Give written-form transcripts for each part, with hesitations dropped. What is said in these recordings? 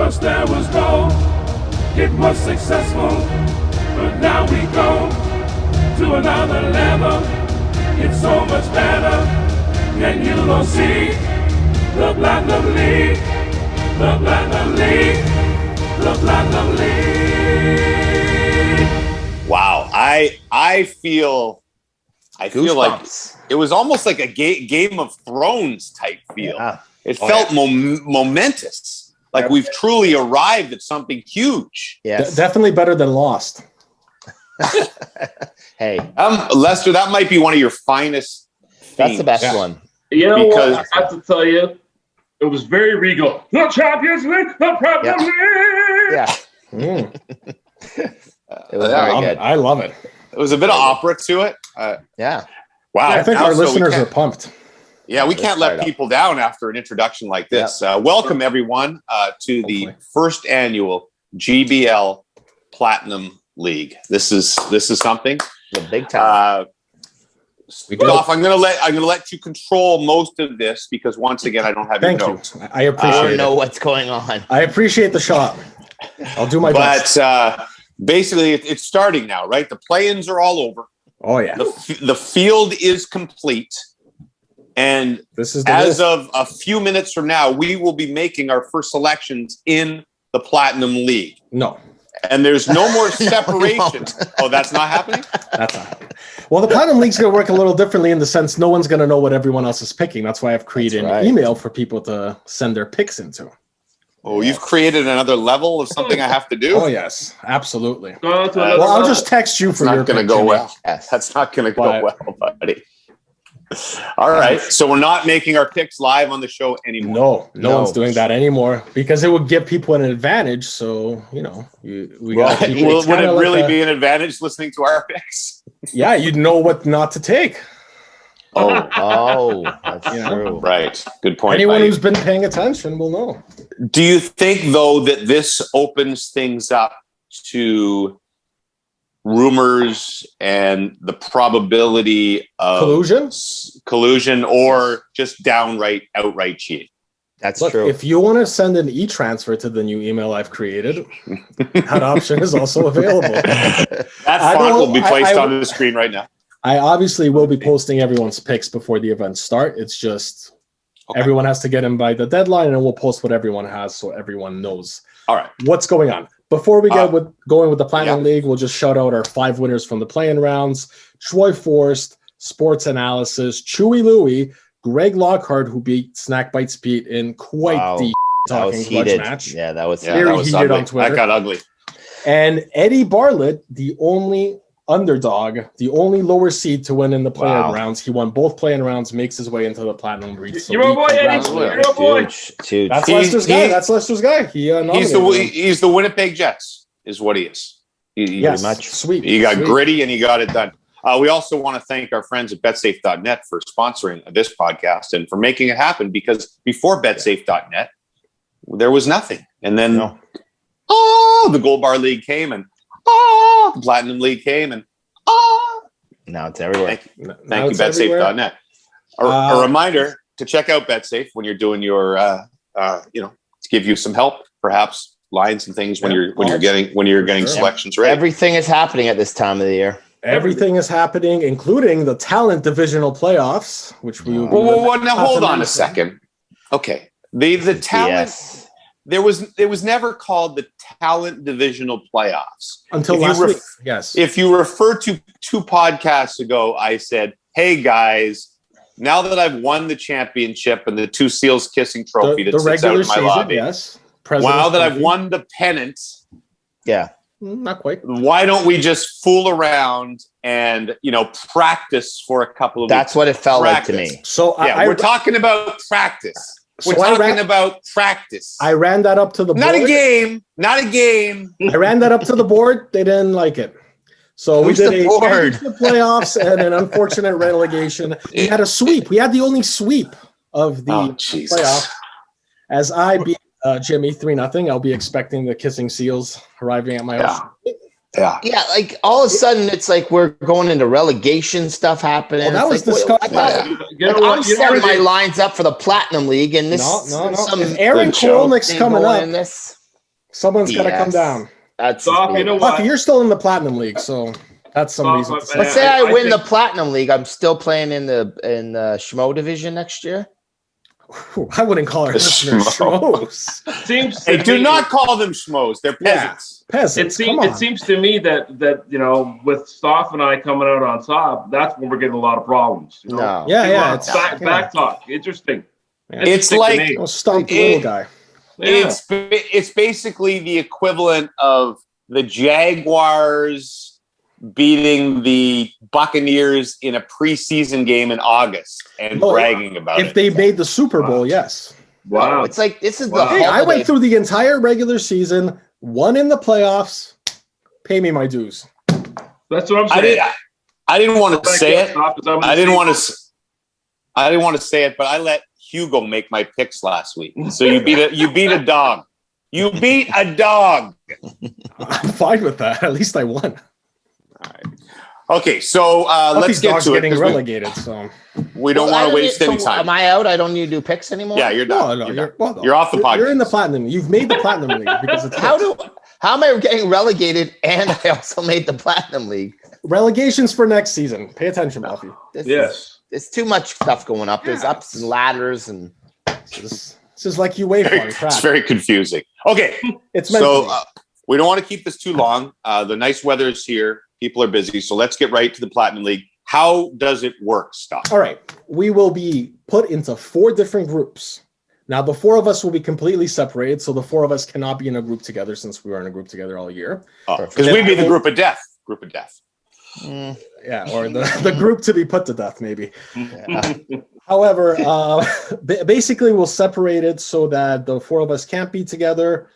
Once there was gold, it was successful, but now we go to another level. It's so much better, and you don't see the Platinum League, the Platinum League, the Platinum League. Wow, I feel like it was almost like a Game of Thrones type feel. Yeah. It felt momentous, like we've truly arrived at something huge. Yes, definitely better than Lost. Hey, Lester, that might be one of your finest themes. That's the best one. You know what? I have to tell you, it was very regal. The Champions League, the Premier League. Yeah. It was very good. I love it. It was a bit of opera to it. Yeah. Wow. I think our listeners are pumped. Yeah, we can't let people down after an introduction like this. Yep. Welcome, everyone, to the first annual GBL Platinum League. This is something. The big time. Stoff, I'm gonna let you control most of this because once again I don't have your notes. I appreciate it. I don't know what's going on. I appreciate the shot. I'll do my best. But basically, it's starting now, right? The play-ins are all over. Oh yeah. The field is complete. And as of a few minutes from now, we will be making our first selections in the Platinum League. No. And there's no more separation. Oh, that's not happening? That's not happening. Well, the Platinum League's going to work a little differently in the sense no one's going to know what everyone else is picking. That's why I've created an email for people to send their picks into. Oh, you've created another level of something I have to do? Oh, yes. Absolutely. Well, I'll just text you for your pick. That's not going to go well. That's not going to go well, buddy. All right. So we're not making our picks live on the show anymore. No one's doing that anymore because it would give people an advantage. So, would it really be an advantage listening to our picks? Yeah, you'd know what not to take. Oh, that's true. Right. Good point. Anyone who's been paying attention will know. Do you think, though, that this opens things up to rumors and the probability of collusion or just outright cheating? That's true. If you want to send an e-transfer to the new email I've created, that option is also available. That font will be placed on the screen right now. I obviously will be posting everyone's picks before the events start. It's just everyone has to get in by the deadline, and we'll post what everyone has so everyone knows what's going on. Before we get going with the Platinum League, we'll just shout out our 5 winners from the play-in rounds. Troy Forrest, Sports Analysis, Chewy Louie, Greg Lockhart, who beat Snack Bites Pete in quite the talking grudge match. Yeah, that was very heated ugly. on Twitter. That got ugly. And Eddie Bartlett, the only underdog, the only lower seed to win in the play-in rounds. He won both play-in rounds, makes his way into the Platinum League. So you're a boy, Eddie. You're a boy. That's Lester's guy. That's Lester's guy. He's the Winnipeg Jets, is what he is. Yes, much sweet. He got gritty and he got it done. We also want to thank our friends at betsafe.net for sponsoring this podcast and for making it happen, because before betsafe.net, there was nothing. And then, the Gold Bar League came and the Platinum League came and now it's everywhere. Thank you, betsafe.net. A reminder to check out BetSafe when you're doing your, to give you some help, perhaps lines and things when you're getting selections ready. Everything is happening at this time of the year. Everything is happening, including the talent divisional playoffs, which we will. Well, now hold on a second. Okay, the talent. It was never called the talent divisional playoffs until last week. Yes. If you refer to 2 podcasts ago, I said, "Hey guys, now that I've won the championship and the 2 Seals kissing trophy that sits out in my lobby, now that I've won the pennant, not quite. Why don't we just fool around and practice for a couple of weeks?" That's what it felt like to me. So we're talking about practice. We're talking about practice. I ran that up to the board. Not a game. I ran that up to the board. They didn't like it. So we did a championship playoffs and an unfortunate relegation. We had a sweep. We had the only sweep of the playoff. As I beat Jimmy 3-0, I'll be expecting the Kissing Seals arriving at my house. Yeah, like all of a sudden it's like we're going into relegation stuff happening. Well, that was disgusting. I'm setting my lines up for the Platinum League, and this no. If Aaron Kolnick's coming up. Someone's got to come down. That's Stoff, you know what? Puffy, you're still in the Platinum League, so that's some reason to say. Let's say I win the Platinum League. I'm still playing in the Schmo division next year. I wouldn't call our listeners schmoes. Hey, do not call them schmoes. They're peasants. Yeah, peasants. It seems to me that you know, with Stoff and I coming out on top, that's when we're getting a lot of problems. You know? No. Yeah. It's back talk. Interesting. Yeah. It's like stomp the little guy. Yeah. It's basically the equivalent of the Jaguars beating the Buccaneers in a preseason game in August and bragging about it. If they made the Super Bowl, yes. Wow. It's like this is the Hey, I went through the entire regular season, won in the playoffs. Pay me my dues. That's what I'm saying. I didn't want to say it. I didn't want to say it, but I let Hugo make my picks last week. So you beat a dog. You beat a dog. I'm fine with that. At least I won. All right. Okay, so let's get to it. Getting relegated, so we don't want to waste any time. Am I out? I don't need to do picks anymore. Yeah, you're done. No, you're off the podcast. You're in the Platinum. You've made the Platinum League because it's How am I getting relegated? And I also made the Platinum League. Relegations for next season. Pay attention, Buffy. It's too much stuff going up. There's ups and ladders, and this is like UEFA. It's very confusing. Okay, it's so we don't want to keep this too long. The nice weather is here. People are busy, so let's get right to the Platinum League. How does it work, Stoff? All right. We will be put into 4 different groups. Now, the 4 of us will be completely separated, so the 4 of us cannot be in a group together since we were in a group together all year. Because we'd be the group of death. Yeah, or the group to be put to death, maybe. yeah. However, basically, we'll separate it so that the 4 of us can't be together.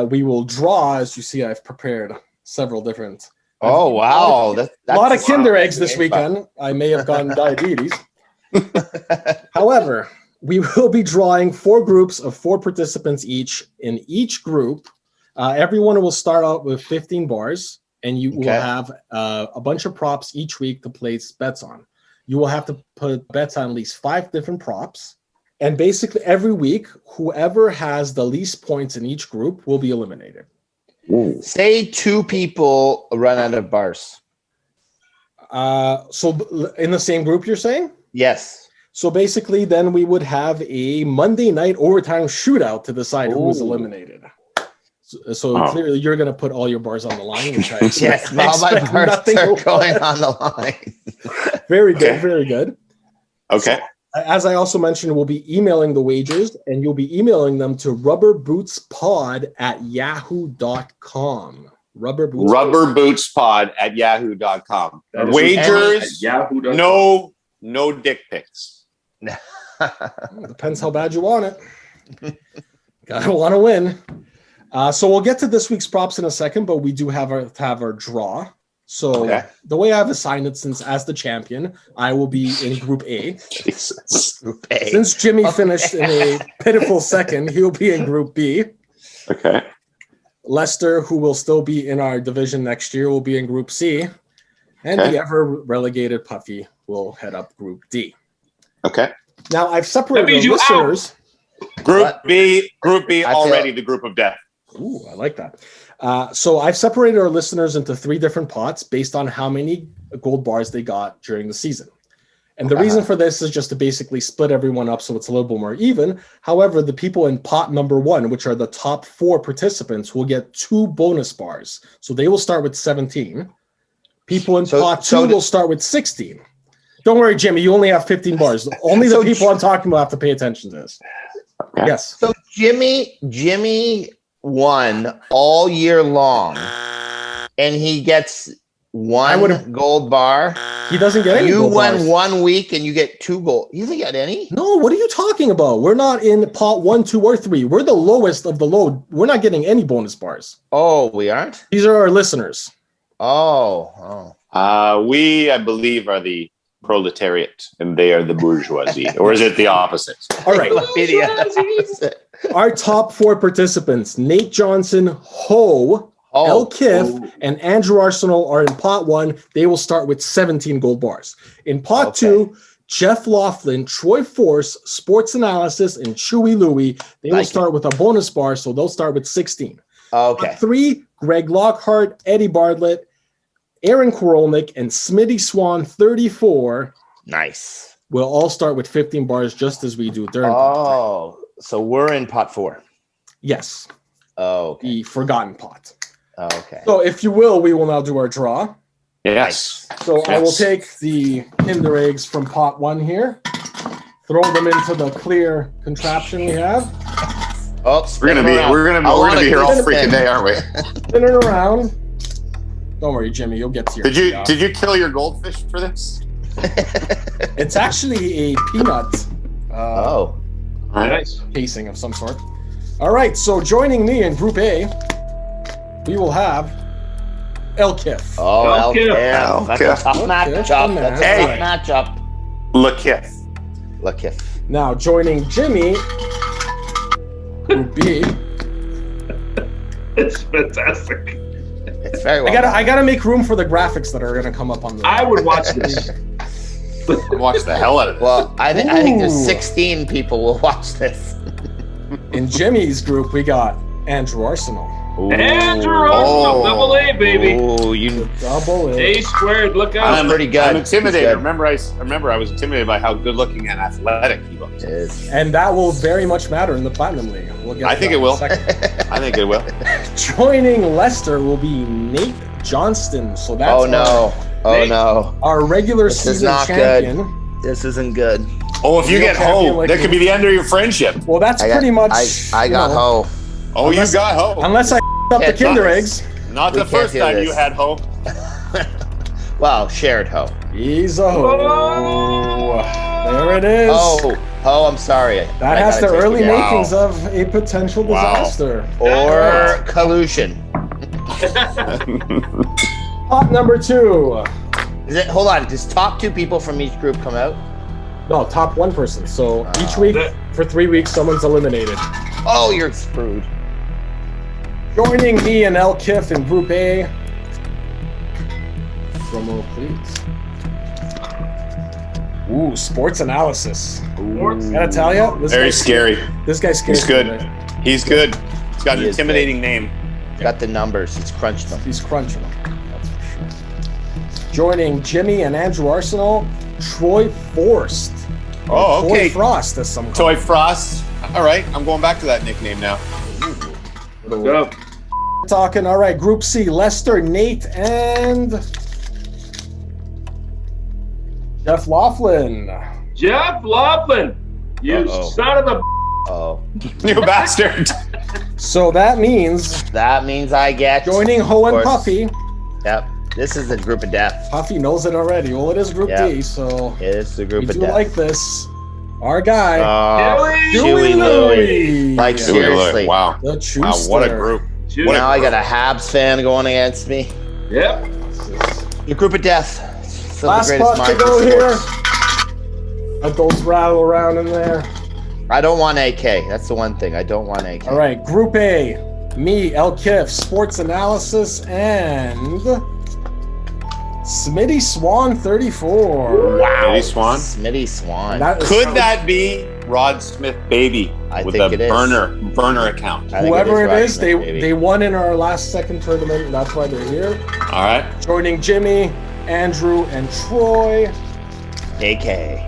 We will draw. As you see, I've prepared several different... Oh, wow. That's a lot of Kinder eggs this weekend. I may have gotten diabetes. However, we will be drawing 4 groups of 4 participants each. In each group, everyone will start out with 15 bars, and you will have a bunch of props each week to place bets on. You will have to put bets on at least 5 different props. And basically, every week, whoever has the least points in each group will be eliminated. Ooh. Say 2 people run out of bars. So in the same group, you're saying? Yes. So basically, then we would have a Monday night overtime shootout to decide who was eliminated. So clearly, you're going to put all your bars on the line. Which I yes, all my bars are going on the line. Very good, very good. Okay. So, as I also mentioned, we'll be emailing the wagers, and you'll be emailing them to rubberbootspod@yahoo.com. Rubberbootspod@yahoo.com. Wagers, no dick pics. Depends how bad you want it. Gotta want to win. So we'll get to this week's props in a second, but we do have our draw. So the way I've assigned it, since as the champion, I will be in Group A. Group A. Since Jimmy finished in a pitiful second, he'll be in Group B. Okay. Lester, who will still be in our division next year, will be in Group C. And the ever-relegated Puffy will head up Group D. Okay. Now, I've separated the listeners. Group B already the group of death. Ooh, I like that. So I've separated our listeners into 3 different pots based on how many gold bars they got during the season. And the reason for this is just to basically split everyone up so it's a little bit more even. However, the people in pot number 1, which are the top 4 participants, will get 2 bonus bars. So they will start with 17. People in pot 2 will start with 16. Don't worry, Jimmy, you only have 15 bars. Only the people I'm talking about have to pay attention to this. Okay. Yes. So Jimmy won all year long, and he gets 1 gold bar. He doesn't get any. You gold won bars. 1 week, and you get 2 gold. You didn't get any? No. What are you talking about? We're not in pot 1, 2, or 3. We're the lowest of the low. We're not getting any bonus bars. Oh, we aren't? These are our listeners. Oh. We, I believe, are the proletariat, and they are the bourgeoisie. Or is it the opposite? All right. Our top 4 participants, Nate Johnson, El Kiff, and Andrew Arsenal are in pot 1. They will start with 17 gold bars. In pot 2, Jeff Laughlin, Troy Force, Sports Analysis, and Chewy Louie, they will start with a bonus bar, so they'll start with 16. Okay. 3, Greg Lockhart, Eddie Bartlett, Aaron Korolnik, and Smitty Swan, 34. Nice. We'll all start with 15 bars just as we do during pot 3. So we're in pot 4. Yes. Okay. The forgotten pot. Okay. So if you will, we will now do our draw. Yes. So I will take the Kinder eggs from pot 1 here, throw them into the clear contraption we have. Oh, we're gonna be here all freaking day, aren't we? Spin it around. Don't worry, Jimmy, you'll get to your. Did you kill your goldfish for this? It's actually a peanut. Nice casing of some sort. All right, so joining me in Group A, we will have Elkif. Oh, Elkif. That's a tough matchup. Lakif. Now joining Jimmy, Group B. It's fantastic. It's very well. I gotta make room for the graphics that are gonna come up on the. I would watch this. Watch the hell out of it. Well, I think there's 16 people will watch this. In Jimmy's group, we got Andrew Arsenal. Andrew Arsenal, double A, baby. Oh, you double A. A squared. Look out. I'm pretty good. I'm intimidated. Remember, I was intimidated by how good looking and athletic he looks. And that will very much matter in the Platinum League. We'll get. I think it will. I think it will. Joining Leicester will be Nate Johnston. So that's our regular season champion. Good. This isn't good. Oh, if you get Ho, that could be the end of your friendship. Well, that's pretty much. I got Ho. Oh, you got Ho. Unless I up the Kinder eggs. Not the first time you had Ho. Well, shared Ho. He's a Ho. There it is. Oh, I'm sorry. That has the early makings of a potential disaster. Or collusion. Pot number 2. Hold on. Does top 2 people from each group come out? No, top 1 person. So each week for 3 weeks, someone's eliminated. Oh, you're screwed. Joining me and Elkif in Group A. Drum roll, please. Ooh, sports analysis. Gotta tell you, very scary. This guy's scary. He's good. He's good. He's got an intimidating name. Got the numbers. He's crunched them. He's crunching them. That's for sure. Joining Jimmy and Andrew Arsenal, Troy Forst. Oh, okay. Troy Frost, as some Troy Frost. All right, I'm going back to that nickname now. Yep. Talking. All right, Group C, Leicester, Nate, and Jeff Laughlin. Jeff Laughlin, you son of a. You bastard. So that means I get joining Ho and Puffy. Yep. This is the group of death. Puffy knows it already. Well, it is Group D, so it is the group of death. We do like this. Our guy, Chewy Louie. Like seriously, wow, what a group! Now I got a Habs fan going against me. Yep. Your group of death. Last spot to go here. Let those rattle around in there. I don't want AK. That's the one thing. I don't want AK. All right, Group A. Me, Elkif, sports analysis, and Smitty Swan 34. Wow. Smitty Swan. Could that be Rod Smith baby with a burner account? Whoever it is, they won in our last second tournament, and that's why they're here. All right. Joining Jimmy, Andrew, and Troy. AK.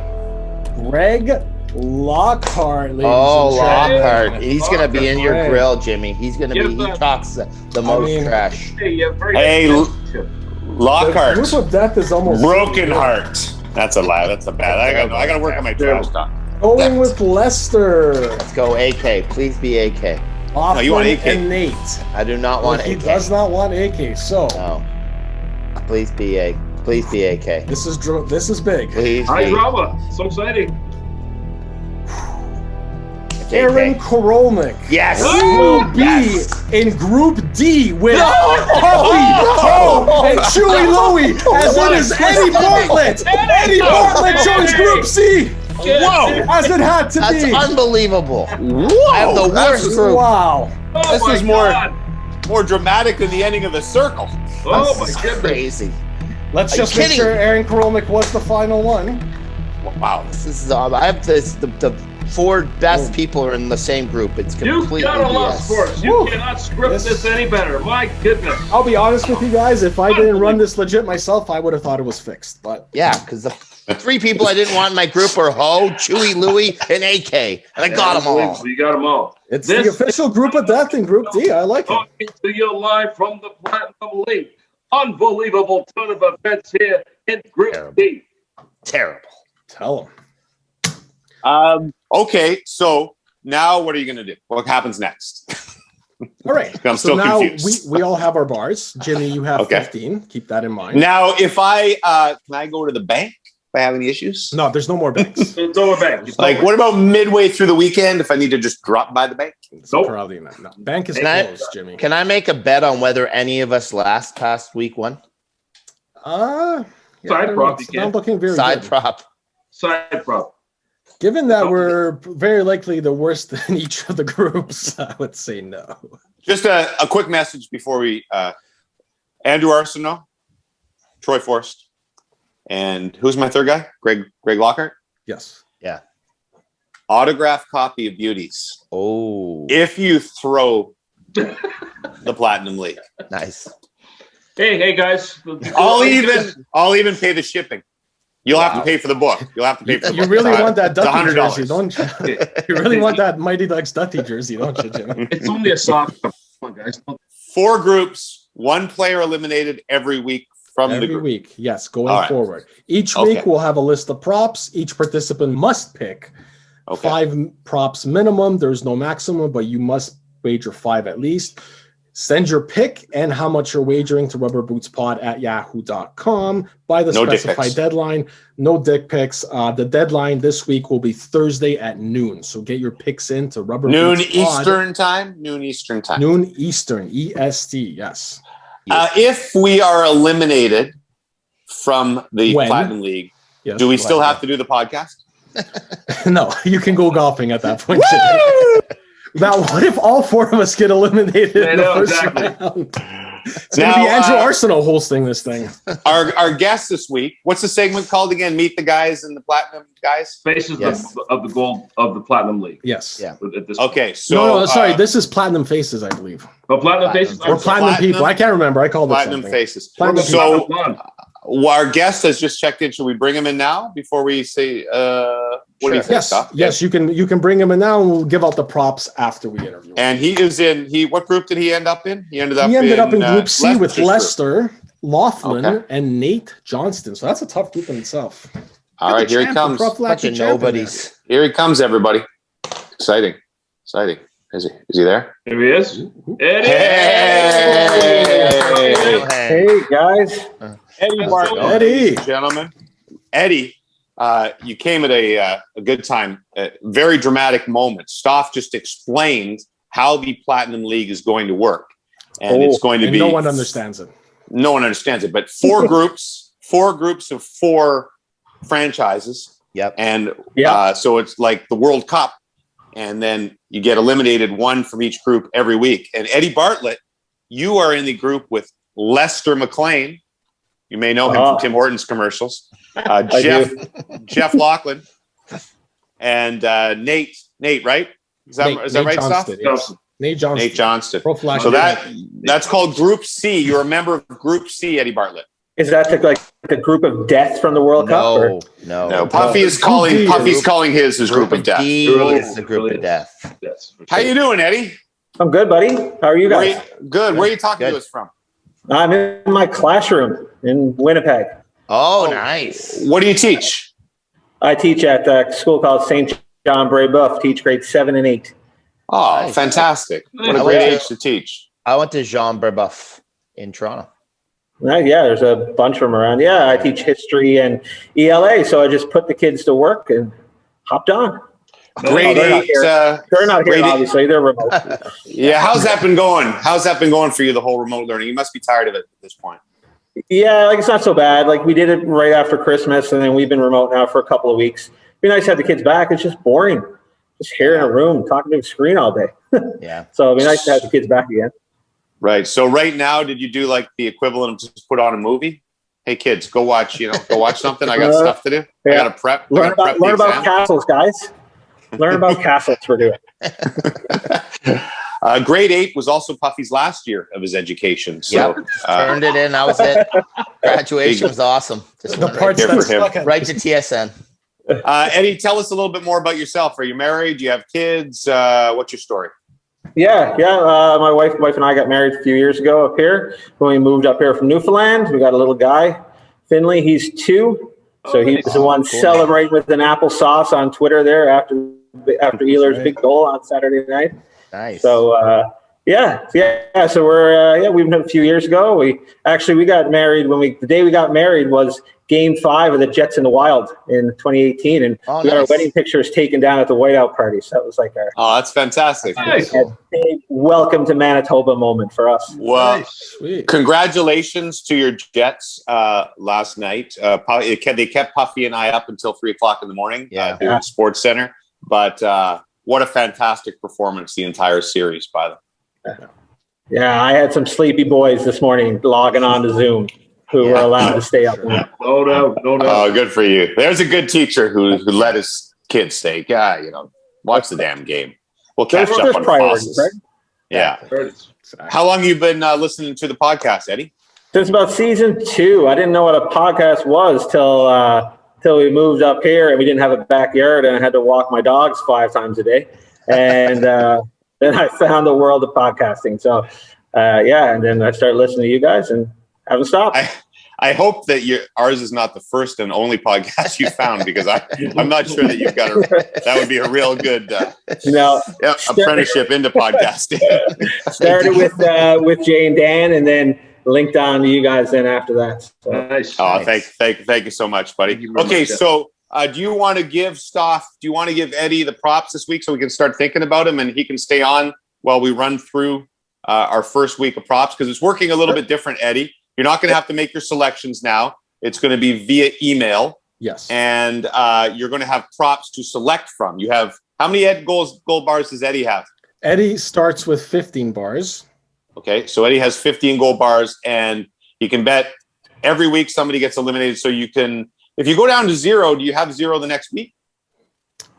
Greg Lockhart, ladies and Lockhart. He's going to be in your grill, Jimmy. He's going to be, he talks the most trash. Hey, Lockhart. The group of death is almost broken heart. That's a lie. That's a bad. I got to work on my trash talk. Going with Leicester. Let's go AK. Please be AK. No, you want AK? And Nate. I do not want AK. He does not want AK. So. No. Please be AK. Please be AK. This is big. Please. High drama. So exciting. Aaron Korolnik. Yes. Will be in Group D with Ho and Chewy Louie, as it is Eddie Bartlett. Eddie Bartlett joins Group C. Whoa! As it had to be. That's unbelievable. Whoa! I have the worst group. Wow. This is more dramatic than the ending of the circle. Oh my goodness. Crazy. Let's just make sure Aaron Korolnik was the final one. Wow. This is I have this the four best people are in the same group. It's completely You gotta love BS. sports. You cannot script this any better. My goodness. I'll be honest with you guys. If I didn't run this legit myself, I would have thought it was fixed. But Yeah, because the three people I didn't want in my group were Ho, Chewy, Louie, and AK, and I got them all. You got them all. it's the official group of death in Group D. I like it. Talking to you live from the Platinum League. Unbelievable ton of events here in Group D. Terrible. Tell them. Okay, so now what are you going to do? What happens next? All right. I'm so still now confused. we all have our bars. Jimmy, you have 15. Keep that in mind. Now, if I can I go to the bank if I have any issues? No, there's no more banks. It's over back. Like, what about midway through the weekend if I need to just drop by the bank? Nope. Probably not. No. Bank is Can I- closed, Jimmy. Can I make a bet on whether any of us last past week one? Yeah, Side prop, it's you can. not looking very Side good. prop. Side prop. Given that we're very likely the worst in each of the groups, I would say no. Just a quick message before we Andrew Arsenault, Troy Forst, and who's my third guy? Greg Lockhart. Yes. Yeah. Autographed copy of Beauties. Oh, If you throw the Platinum League, nice. Hey, guys. I'll even pay the shipping. You'll have to pay for the book. You'll have to pay for the You book. really It's want that Ducky $100. jersey, don't you? You really want that Mighty Ducks Ducky jersey, don't you, Jimmy? It's only a soft. Come on, guys. 4 groups, 1 player eliminated every week from the Every group. week, yes, going All right. forward. Each Okay. week we'll have a list of props. Each participant must pick Okay. 5 props minimum. There's no maximum, but you must wager 5 at least. Send your pick and how much you're wagering to rubberbootspod@yahoo.com by the No dick specified pics. deadline. No dick pics. The deadline this week will be Thursday at noon. So get your picks in to rubberbootspod. Noon Eastern time. Noon Eastern time. Noon Eastern, EST, yes. If we are eliminated from the When? Platinum League, Yes. do we still have to do the podcast? No, you can go golfing at that point. Now, what if all 4 of us get eliminated in the first round? It's going to be Andrew Arsenault hosting this thing. Our guest this week, what's the segment called again? Meet the guys and the Platinum guys? Faces Yes. of the gold of the Platinum League. Yes. Yeah. At this Okay, so No, sorry. This is Platinum Faces, I believe. Oh, Platinum Faces. Or Platinum People. I can't remember. I called it Platinum something. Faces. Platinum So Platinum. our guest has just checked in. Should we bring him in now before we say what do you think, Yes, Scott? yes, you can bring him in now, and we'll give out the props after we interview him. And he is in. What group did he end up in? He ended up in Group C with Leicester's group. Lester, Laughlin, Okay. and Nate Johnston. So that's a tough group in itself. All right, here he Champ, the comes. prophylactic Bunch of champion nobodies. Here he comes, everybody. Exciting. Is he there? Here he is. Eddie. Hey! Hey guys, Eddie Bartlett. Eddie. Ladies and gentlemen. Eddie, you came at a good time. A very dramatic moment. Stoff just explained how the Platinum League is going to work. And it's going to And be... no one understands it. No one understands it, but 4 groups of 4 franchises. Yep. And Yeah. so it's like the World Cup. And then you get eliminated 1 from each group every week. And Eddie Bartlett, you are in the group with Lester McLean. You may know him from Tim Hortons commercials. Jeff Laughlin, and Nate, right? Is that right, Stoff? Johnston, yes. Nate Johnston. Nate Johnston. Prophylactic. So that's called Group C. You're a member of Group C, Eddie Bartlett. Is that like a group of death from the World Cup? Or? No. Puffy's calling his Group of Death. D is the group of death. Yes. How you doing, Eddie? I'm good, buddy. How are you guys? Good. Where are you talking Good. to us from? I'm in my classroom in Winnipeg. Oh, nice. What do you teach? I teach at a school called St. John Brébeuf, teach grades 7 and 8. Oh, Nice. fantastic. What a I great like age to teach. I went to Jean Brébeuf in Toronto. Right, yeah, there's a bunch of them around. Yeah, I teach history and ELA, so I just put the kids to work and hopped on. Grade they're not 8. They're not here, grade eight- obviously. They're remote. Yeah, how's that been going? How's that been going for you, the whole remote learning? You must be tired of it at this point. Yeah, like it's not so bad. Like we did it right after Christmas, and then we've been remote now for a couple of weeks. It'd be nice to have the kids back. It's just boring, just here in a room talking to a screen all day. Yeah. So it'd be nice to have the kids back again. Right. So right now, did you do like the equivalent of just put on a movie? Hey kids, go watch something. I got stuff to do. I got to prep. Learn about exam. castles, guys. Learn about castles we're doing. Grade 8 was also Puffy's last year of his education. So turned it in. That was it. Graduation was awesome. Just The parts there that for him. stuck out. right to TSN. Eddie, tell us a little bit more about yourself. Are you married? Do you have kids? What's your story? Yeah. My wife and I got married a few years ago up here. When we moved up here from Newfoundland, we got a little guy, Finley. He's 2, so he was the one celebrating with an applesauce on Twitter there after Ehlers' big goal on Saturday night. Nice. So So we're we've been a few years ago. We got married the day we got married was Game 5 of the Jets in the Wild in 2018, and we got our wedding pictures taken down at the whiteout party. So that was like our that's fantastic. big welcome to Manitoba moment for us. Well, congratulations to your Jets last night. They kept Puffy and I up until 3:00 in the morning doing Sports Center, but what a fantastic performance the entire series by them. Yeah, I had some sleepy boys this morning logging on to Zoom who were allowed to stay up. No doubt. Oh, good for you. There's a good teacher who let his kids stay. Watch the damn game. We'll catch up on priorities, right? Yeah. How long have you been listening to the podcast, Eddie? Since about season 2. I didn't know what a podcast was till we moved up here and we didn't have a backyard and I had to walk my dogs 5 times a day. And then I found the world of podcasting. So, and then I started listening to you guys and haven't stopped. I hope that ours is not the first and only podcast you found, because I'm not sure that you've got that would be a real good apprenticeship into podcasting. Started with Jay and Dan, and then linked on to you guys then after that. So. Nice. Thank you so much, buddy. Okay, so do you want to give Eddie the props this week so we can start thinking about him and he can stay on while we run through our first week of props? Because it's working a little bit different, Eddie. You're not going to have to make your selections now. It's going to be via email. Yes. And you're going to have props to select from. You have, how many gold bars does Eddie have? Eddie starts with 15 bars. Okay, so Eddie has 15 gold bars, and you can bet every week somebody gets eliminated. So you can, if you go down to 0, do you have 0 the next week?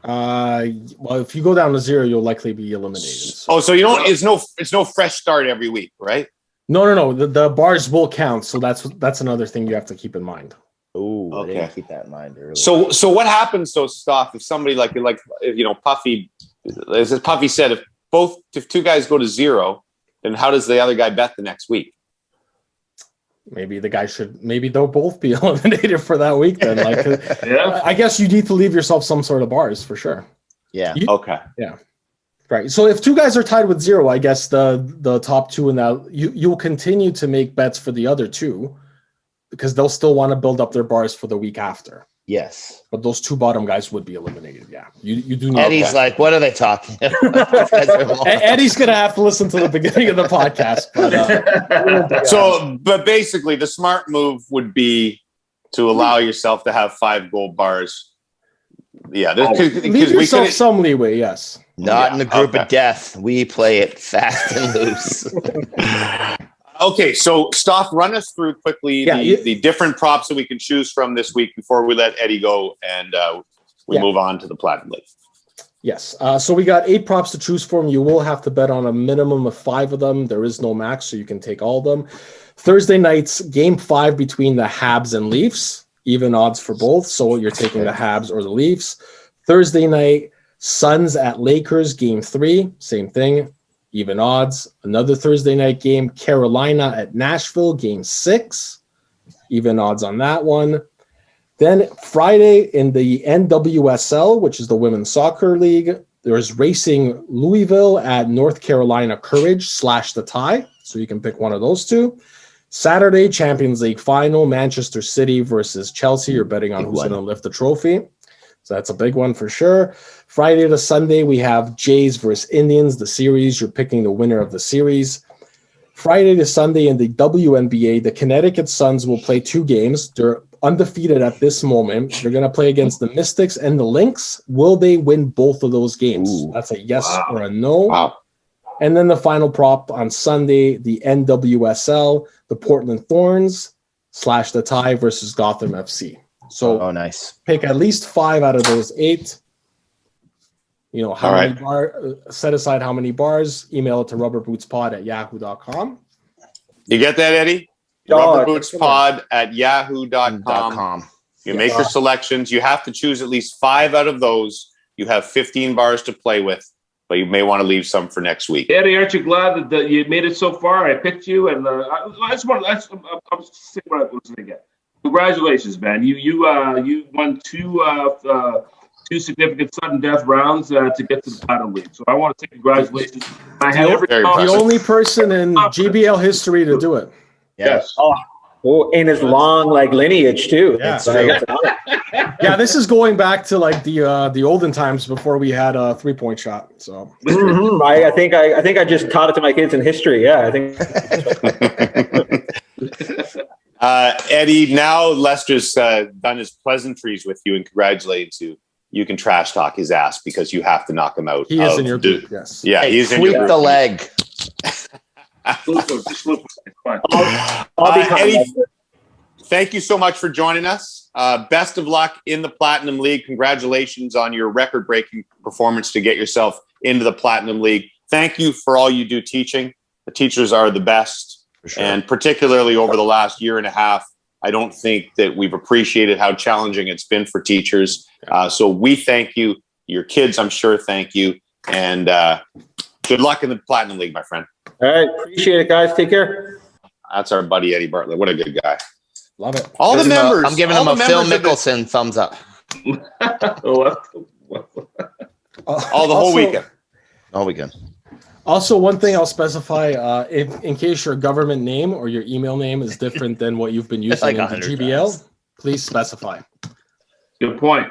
Well, if you go down to 0, you'll likely be eliminated. So you don't. It's no fresh start every week, right? No. The bars will count. So that's another thing you have to keep in mind. Oh, okay. I didn't keep that in mind earlier. So what happens, Stoff, if somebody like Puffy, as Puffy said, if 2 guys go to 0, then how does the other guy bet the next week? Maybe they'll both be eliminated for that week then. I guess you need to leave yourself some sort of bars for sure. Yeah. Okay. Yeah. Right. So if 2 guys are tied with 0, I guess the top 2 in that you'll continue to make bets for the other 2 because they'll still want to build up their bars for the week after. Yes. But those 2 bottom guys would be eliminated. Yeah. You do need Eddie's like, what are they talking about? Eddie's going to have to listen to the beginning of the podcast. But basically the smart move would be to allow yourself to have 5 gold bars. Yeah. Leave yourself some leeway. Yes. Not in the group of death. We play it fast and loose. Okay, so Stoff, run us through quickly the different props that we can choose from this week before we let Eddie go and we move on to the Platinum League. Yes. So we got 8 props to choose from. You will have to bet on a minimum of 5 of them. There is no max, so you can take all of them. Thursday night's Game 5 between the Habs and Leafs. Even odds for both, so you're taking the Habs or the Leafs. Thursday night, Suns at Lakers, Game 3. Same thing. Even odds. Another Thursday night game, Carolina at Nashville, Game 6. Even odds on that one. Then Friday in the NWSL, which is the Women's Soccer League, there's racing Louisville at North Carolina Courage / the tie. So you can pick one of those 2. Saturday, Champions League final, Manchester City versus Chelsea. You're betting on who's going to lift the trophy. So that's a big one for sure. Friday to Sunday, we have Jays versus Indians, the series. You're picking the winner of the series. Friday to Sunday in the WNBA, the Connecticut Suns will play 2 games. They're undefeated at this moment. They're going to play against the Mystics and the Lynx. Will they win both of those games? Ooh. That's a yes or a no. Wow. And then the final prop on Sunday, the NWSL, the Portland Thorns / the tie versus Gotham FC. So nice. Pick at least 5 out of those 8. how many set aside how many bars, email it to rubberbootspod@yahoo.com. You get that, Eddie? rubberbootspod@yahoo.com. You make your selections. You have to choose at least 5 out of those. You have 15 bars to play with, but you may want to leave some for next week. Eddie, aren't you glad that you made it so far? I picked you, and I just want to. I'm saying what I was saying again. Congratulations, man! You won two significant sudden death rounds to get to the Platinum League. So I want to say congratulations. The only person in GBL history to do it. Yes. Oh, and his long lineage too. Yeah. Yeah, this is going back to the olden times before we had a 3-point shot. So I think I just taught it to my kids in history. Yeah, I think. Eddie, now Lester's done his pleasantries with you and congratulates you. You can trash talk his ass because you have to knock him out. He is in your group. Yes. Yeah, he's in your group. Tweak the leg. Eddie, thank you so much for joining us. Best of luck in the Platinum League. Congratulations on your record-breaking performance to get yourself into the Platinum League. Thank you for all you do teaching. The teachers are the best, and particularly over the last year and a half, I don't think that we've appreciated how challenging it's been for teachers. So we thank you. Your kids, I'm sure, thank you. And good luck in the Platinum League, my friend. All right. Appreciate it, guys. Take care. That's our buddy, Eddie Bartlett. What a good guy. Love it. All the members. I'm giving him a Phil Mickelson thumbs up. The whole weekend. All weekend. Also, one thing I'll specify, in case your government name or your email name is different than what you've been using in the GBL, please specify. Good point.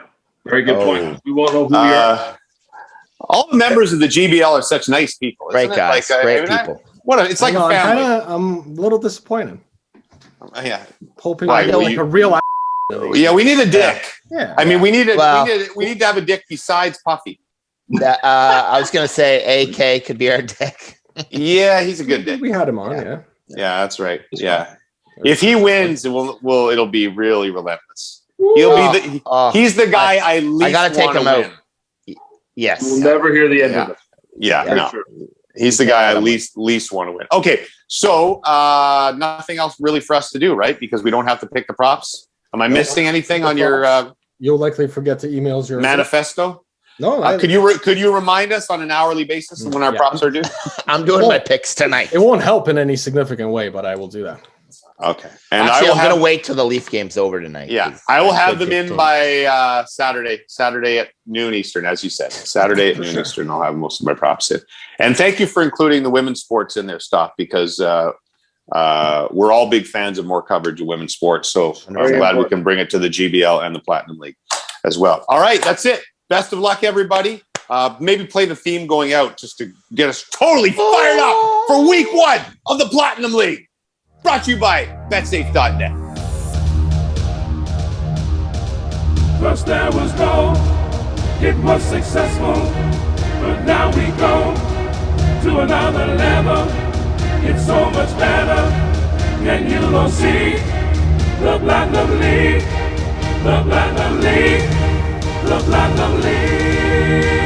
Very good point. We won't know who we are. All the members of the GBL are such nice people. Great guys. Great people. It's like a family. I'm a little disappointed. Yeah. Hoping I get like a real. Yeah, we need a dick. Yeah. I mean, we need to have a dick besides Puffy. I was going to say AK could be our dick. Yeah, he's a good dick. We had him on, yeah. Yeah, that's right. Yeah. If he wins, it'll be really relentless. He's the guy I least I gotta take him out. Win. Yes. We'll never hear the end of it. Yeah, no. Sure. He's the guy I least want to win. Okay, so nothing else really for us to do, right? Because we don't have to pick the props. Am I missing anything on your You'll likely forget to email your manifesto? No. Could you remind us on an hourly basis when our props are due? I'm doing my picks tonight. It won't help in any significant way, but I will do that. Okay. And actually, I'm going to wait till the Leaf game's over tonight. Yeah, I will have them in by Saturday at noon Eastern, as you said. Saturday at noon Eastern, I'll have most of my props in. And thank you for including the women's sports in their stuff because we're all big fans of more coverage of women's sports. So I'm glad we can bring it to the GBL and the Platinum League as well. All right, that's it. Best of luck, everybody. Maybe play the theme going out just to get us totally fired up for week 1 of the Platinum League. Brought to you by betsafe.net. First there was gold, it was successful, but now we go to another level. It's so much better, and you don't see the Platinum League, the Platinum League, the Platinum League.